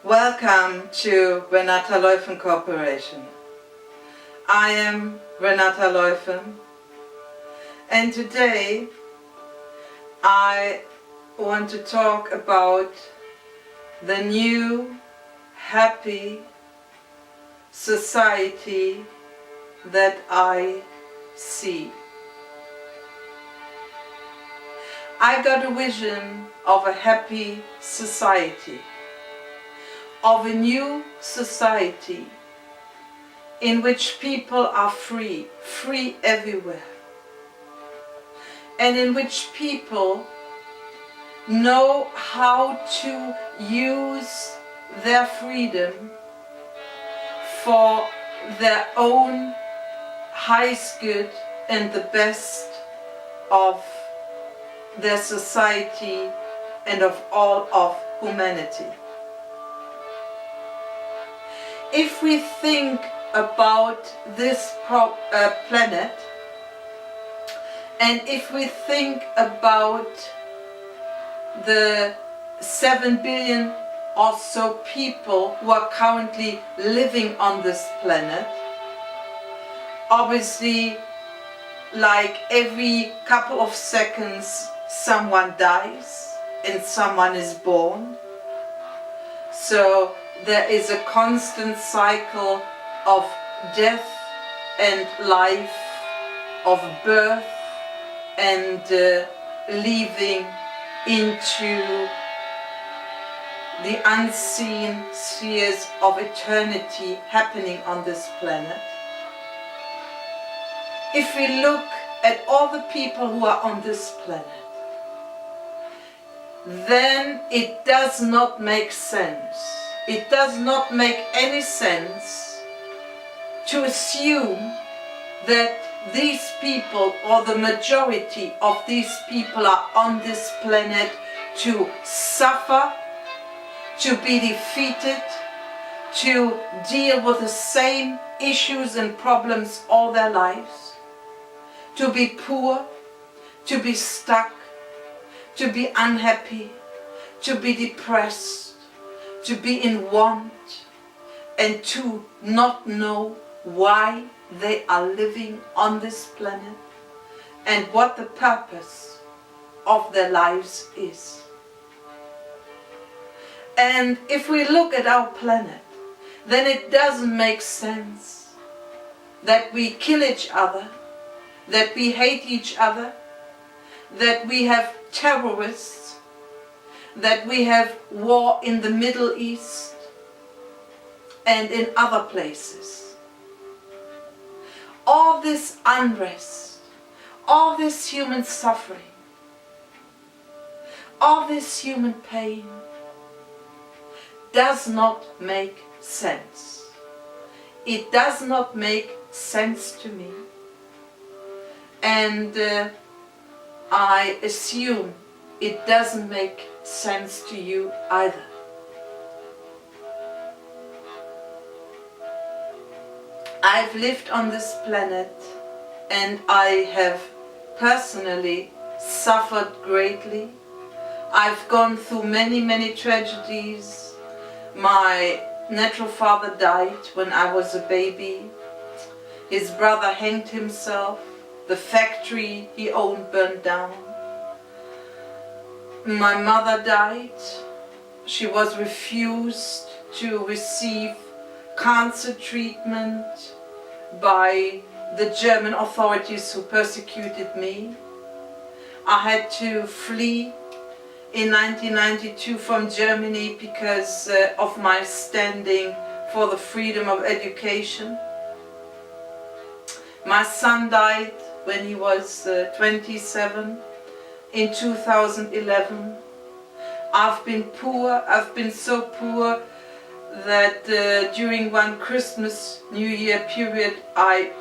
Welcome to Renata Leuffen Corporation. I am Renata Leuffen, and today I want to talk about the new, happy society that I see. I got a vision of a happy society, of a new society in which people are free everywhere, and in which people know how to use their freedom for their own highest good and the best of their society and of all of humanity. If we think about this planet, and if we think about the 7 billion or so people who are currently living on this planet, obviously, like every couple of seconds, someone dies and someone is born. So there is a constant cycle of death and life, of birth and leaving into the unseen spheres of eternity happening on this planet. If we look at all the people who are on this planet, then it does not make sense. It does not make any sense to assume that these people, or the majority of these people, are on this planet to suffer, to be defeated, to deal with the same issues and problems all their lives, to be poor, to be stuck, to be unhappy, to be depressed, to be in want, and to not know why they are living on this planet and what the purpose of their lives is. And if we look at our planet, then it doesn't make sense that we kill each other, that we hate each other, that we have terrorists, that we have war in the Middle East and in other places. All this unrest, all this human suffering, all this human pain does not make sense. It does not make sense to me. And I assume it doesn't make sense to you either. I've lived on this planet and I have personally suffered greatly. I've gone through many tragedies. My natural father died when I was a baby. His brother hanged himself. The factory he owned burned down. My mother died. She was refused to receive cancer treatment by the German authorities who persecuted me. I had to flee in 1992 from Germany because of my standing for the freedom of education. My son died when he was 27 in 2011. I've been poor. I've been so poor that during one Christmas, New Year period, I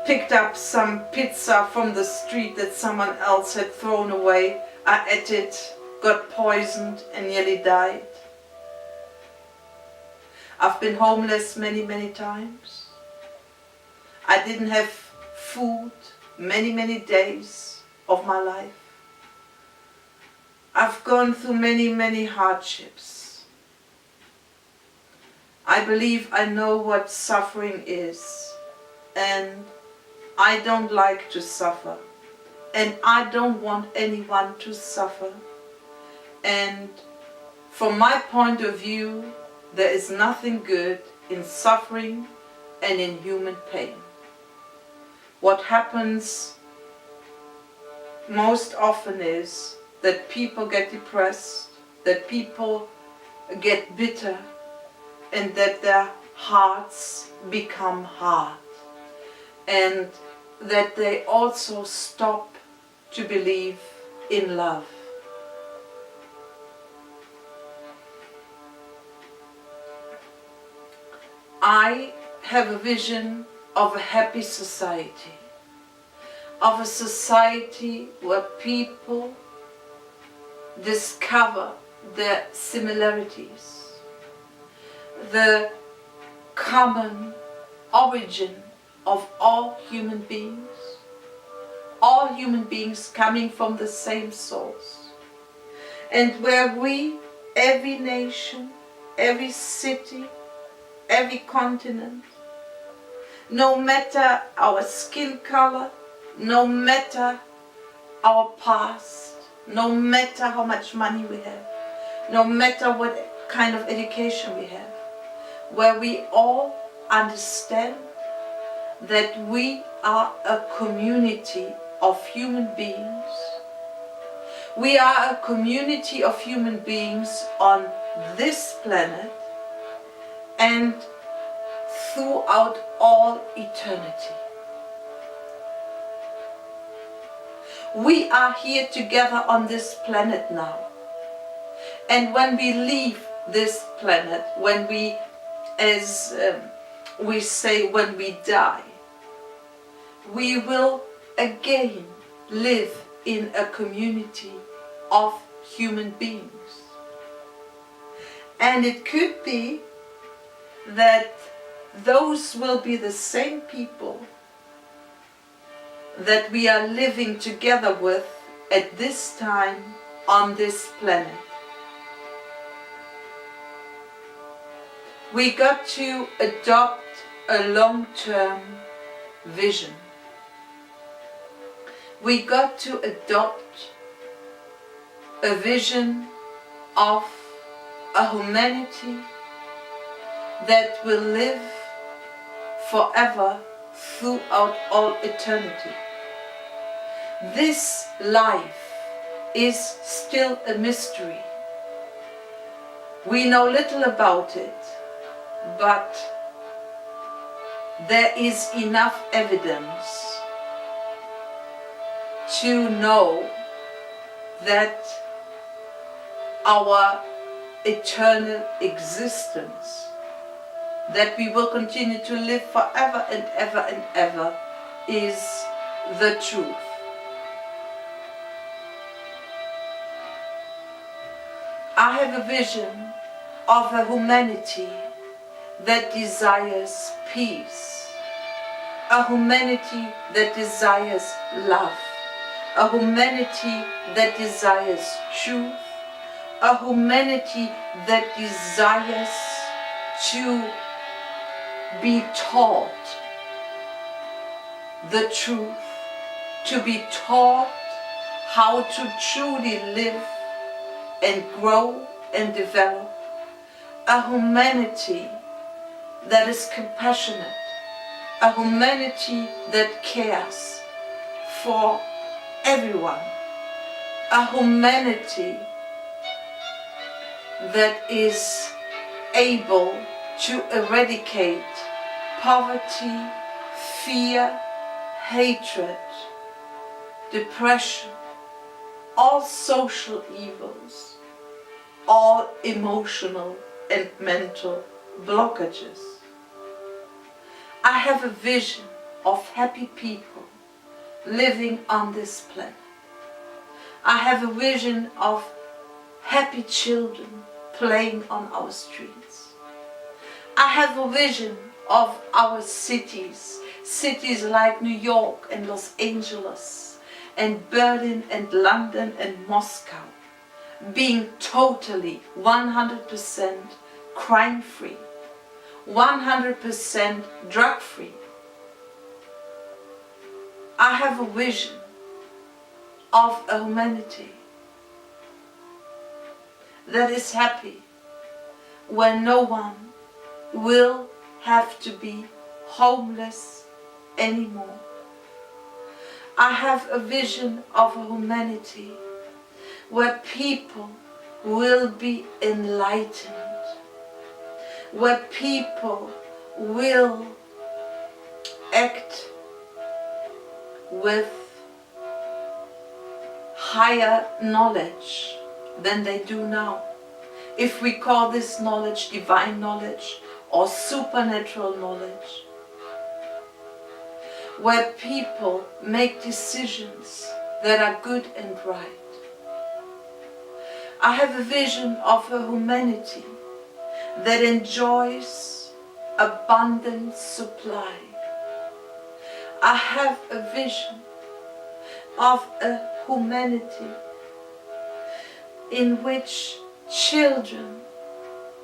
picked up some pizza from the street that someone else had thrown away. I ate it, got poisoned and nearly died. I've been homeless many times. I didn't have food many days of my life. I've gone through many hardships. I believe I know what suffering is, and I don't like to suffer, and I don't want anyone to suffer. And from my point of view, there is nothing good in suffering and in human pain. What happens most often is that people get depressed, that people get bitter, and that their hearts become hard, and that they also stop to believe in love. I have a vision of a happy society, of a society where people discover their similarities, the common origin of all human beings coming from the same source, and where we, every nation, every city, every continent, no matter our skin color, no matter our past, no matter how much money we have, no matter what kind of education we have, where we all understand that we are a community of human beings. We are a community of human beings on this planet and throughout all eternity. We are here together on this planet now. And when we leave this planet, when we, as we say, when we die, we will again live in a community of human beings. And it could be that those will be the same people that we are living together with at this time on this planet. We got to adopt a long-term vision. We got to adopt a vision of a humanity that will live forever throughout all eternity. This life is still a mystery. We know little about it, but there is enough evidence to know that our eternal existence, that we will continue to live forever and ever and ever, is the truth. I have a vision of a humanity that desires peace, a humanity that desires love, a humanity that desires truth, a humanity that desires to be taught the truth, to be taught how to truly live and grow and develop, a humanity that is compassionate, a humanity that cares for everyone, a humanity that is able to eradicate poverty, fear, hatred, depression, all social evils, all emotional and mental blockages. I have a vision of happy people living on this planet. I have a vision of happy children playing on our streets. I have a vision of our cities, cities like New York and Los Angeles and Berlin and London and Moscow, being totally 100% crime-free, 100% drug-free. I have a vision of a humanity that is happy, where no one will have to be homeless anymore. I have a vision of a humanity where people will be enlightened, where people will act with higher knowledge than they do now. If we call this knowledge divine knowledge or supernatural knowledge, where people make decisions that are good and right. I have a vision of a humanity that enjoys abundant supply. I have a vision of a humanity in which children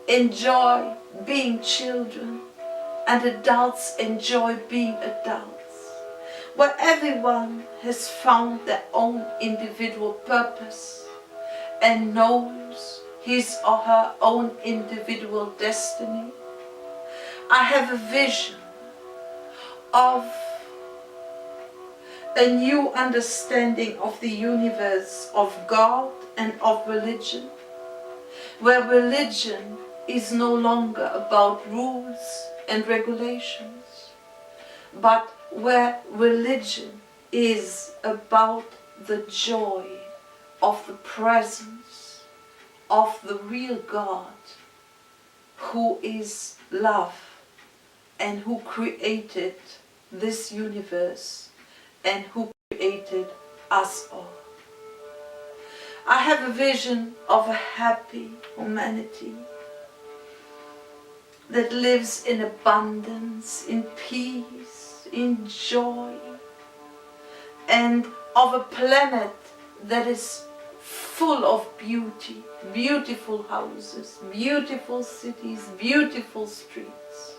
enjoy being children and adults enjoy being adults, where everyone has found their own individual purpose and knows his or her own individual destiny. I have a vision of a new understanding of the universe, of God and of religion, where religion is no longer about rules and regulations, but where religion is about the joy of the presence of the real God, who is love and who created this universe and who created us all. I have a vision of a happy humanity that lives in abundance, in peace, in joy, and of a planet that is full of beauty, beautiful houses, beautiful cities, beautiful streets,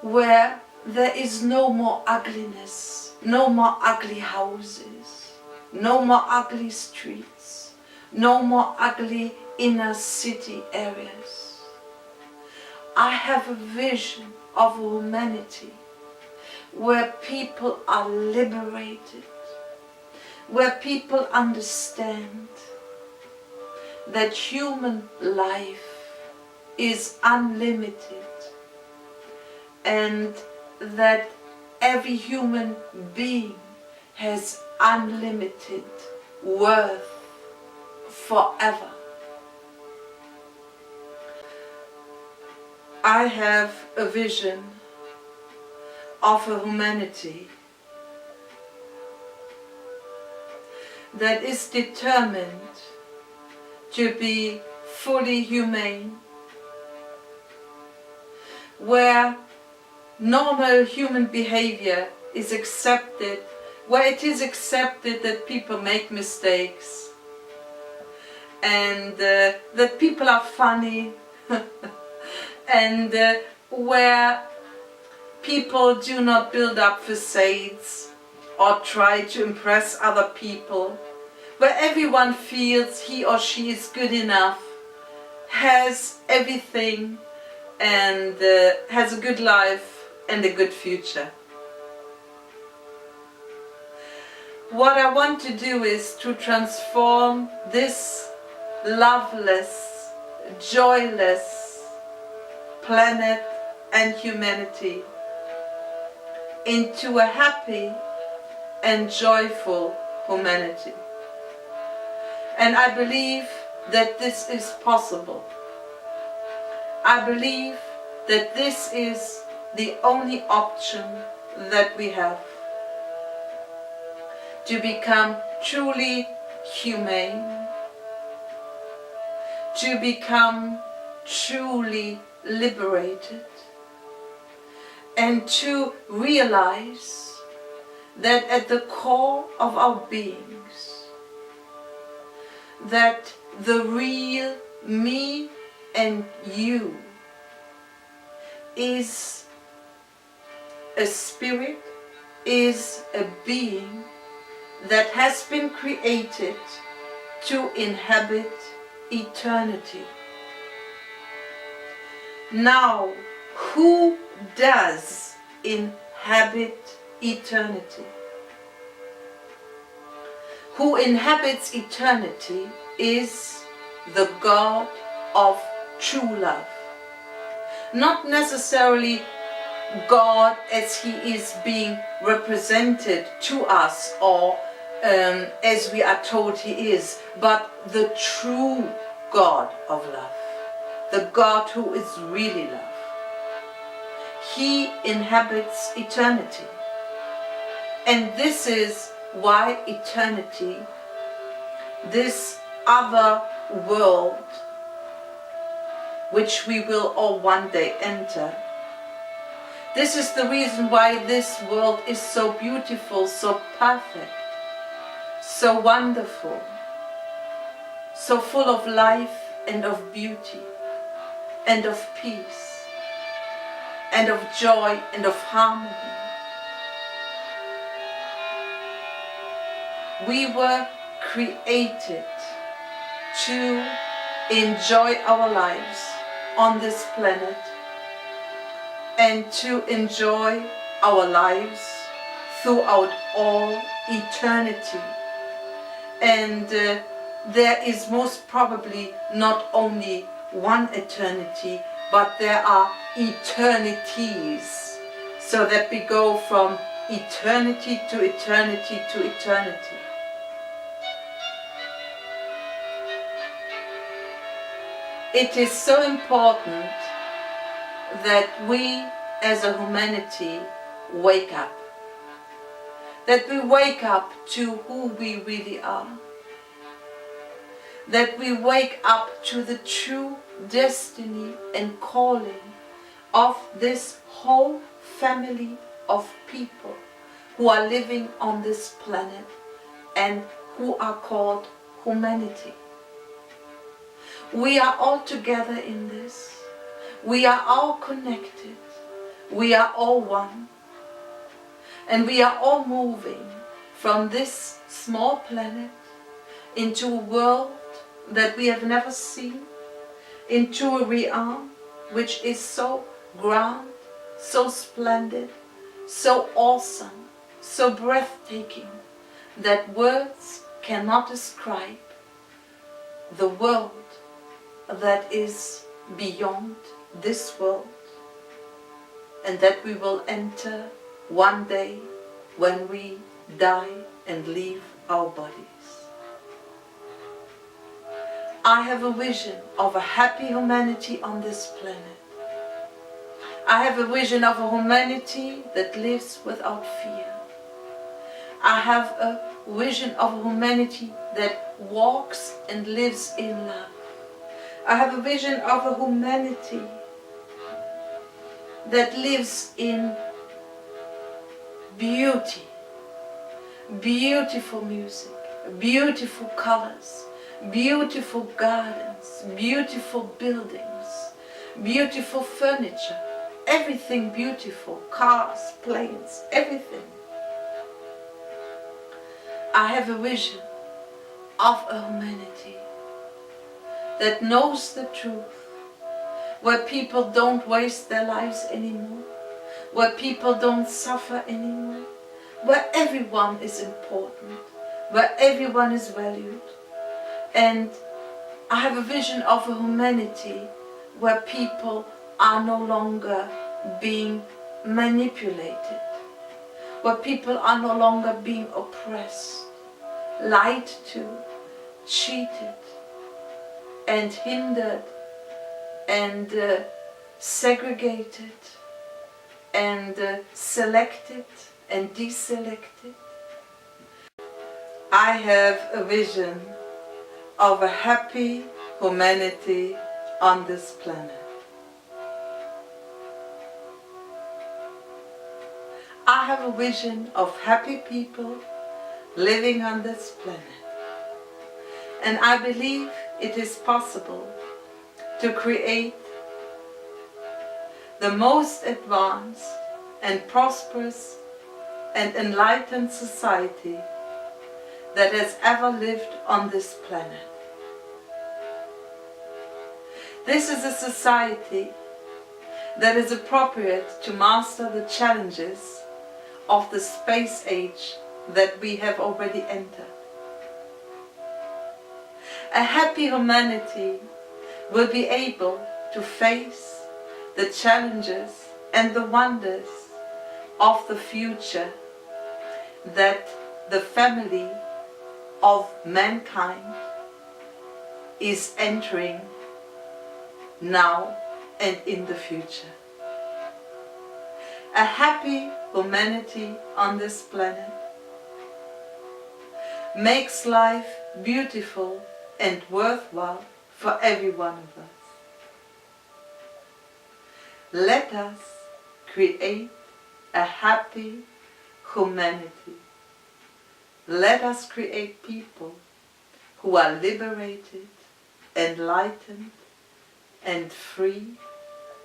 where there is no more ugliness, no more ugly houses, no more ugly streets, no more ugly inner city areas. I have a vision of a humanity where people are liberated, where people understand that human life is unlimited and that every human being has unlimited worth forever. I have a vision of a humanity that is determined to be fully humane, where normal human behavior is accepted, where it is accepted that people make mistakes and that people are funny and where people do not build up facades or try to impress other people, where everyone feels he or she is good enough, has everything and has a good life and a good future. What I want to do is to transform this loveless, joyless planet and humanity into a happy and joyful humanity. And I believe that this is possible. I believe that this is the only option that we have to become truly humane, to become truly liberated, and to realize that at the core of our beings, that the real me and you is a spirit, is a being that has been created to inhabit eternity. Now, who does inhabit eternity? Who inhabits eternity is the God of true love. Not necessarily God as He is being represented to us, or as we are told He is, but the true God of love. The God who is really love. He inhabits eternity. And this is why eternity, this other world, which we will all one day enter, this is the reason why this world is so beautiful, so perfect, so wonderful, so full of life and of beauty and of peace and of joy and of harmony. We were created to enjoy our lives on this planet and to enjoy our lives throughout all eternity. And there is most probably not only one eternity, but there are eternities, so that we go from eternity to eternity to eternity. It is so important that we as a humanity wake up. That we wake up to who we really are. That we wake up to the true destiny and calling of this whole family of people who are living on this planet and who are called humanity. We are all together in this. We are all connected. We are all one. And we are all moving from this small planet into a world that we have never seen, into a realm which is so grand, so splendid, so awesome, so breathtaking, that words cannot describe the world that is beyond this world, and that we will enter one day when we die and leave our bodies. I have a vision of a happy humanity on this planet. I have a vision of a humanity that lives without fear. I have a vision of a humanity that walks and lives in love. I have a vision of a humanity that lives in beauty, beautiful music, beautiful colors, beautiful gardens, beautiful buildings, beautiful furniture, everything beautiful, cars, planes, everything. I have a vision of a humanity that knows the truth, where people don't waste their lives anymore, where people don't suffer anymore, where everyone is important, where everyone is valued. And I have a vision of a humanity where people are no longer being manipulated, where people are no longer being oppressed, lied to, cheated, and hindered, and segregated, and selected and deselected. I have a vision of a happy humanity on this planet. I have a vision of happy people living on this planet. And I believe it is possible to create the most advanced and prosperous and enlightened society that has ever lived on this planet. This is a society that is appropriate to master the challenges of the space age that we have already entered. A happy humanity will be able to face the challenges and the wonders of the future that the family of mankind is entering now and in the future. A happy humanity on this planet makes life beautiful and worthwhile for every one of us. Let us create a happy humanity. Let us create people who are liberated, enlightened, and free,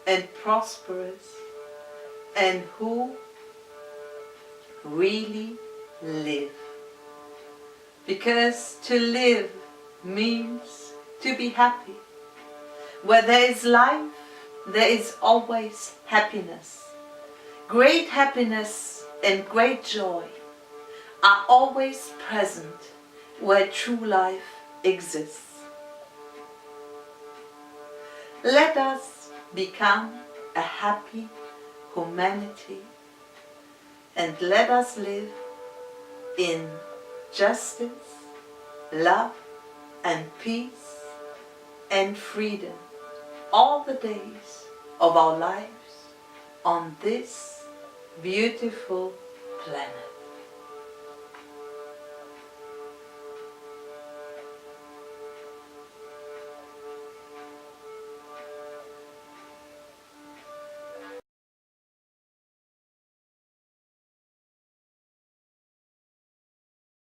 and prosperous, and who really live. Because to live means to be happy. Where there is life, there is always happiness. Great happiness and great joy are always present where true life exists. Let us become a happy humanity, and let us live in justice, love and peace and freedom all the days of our lives on this beautiful planet.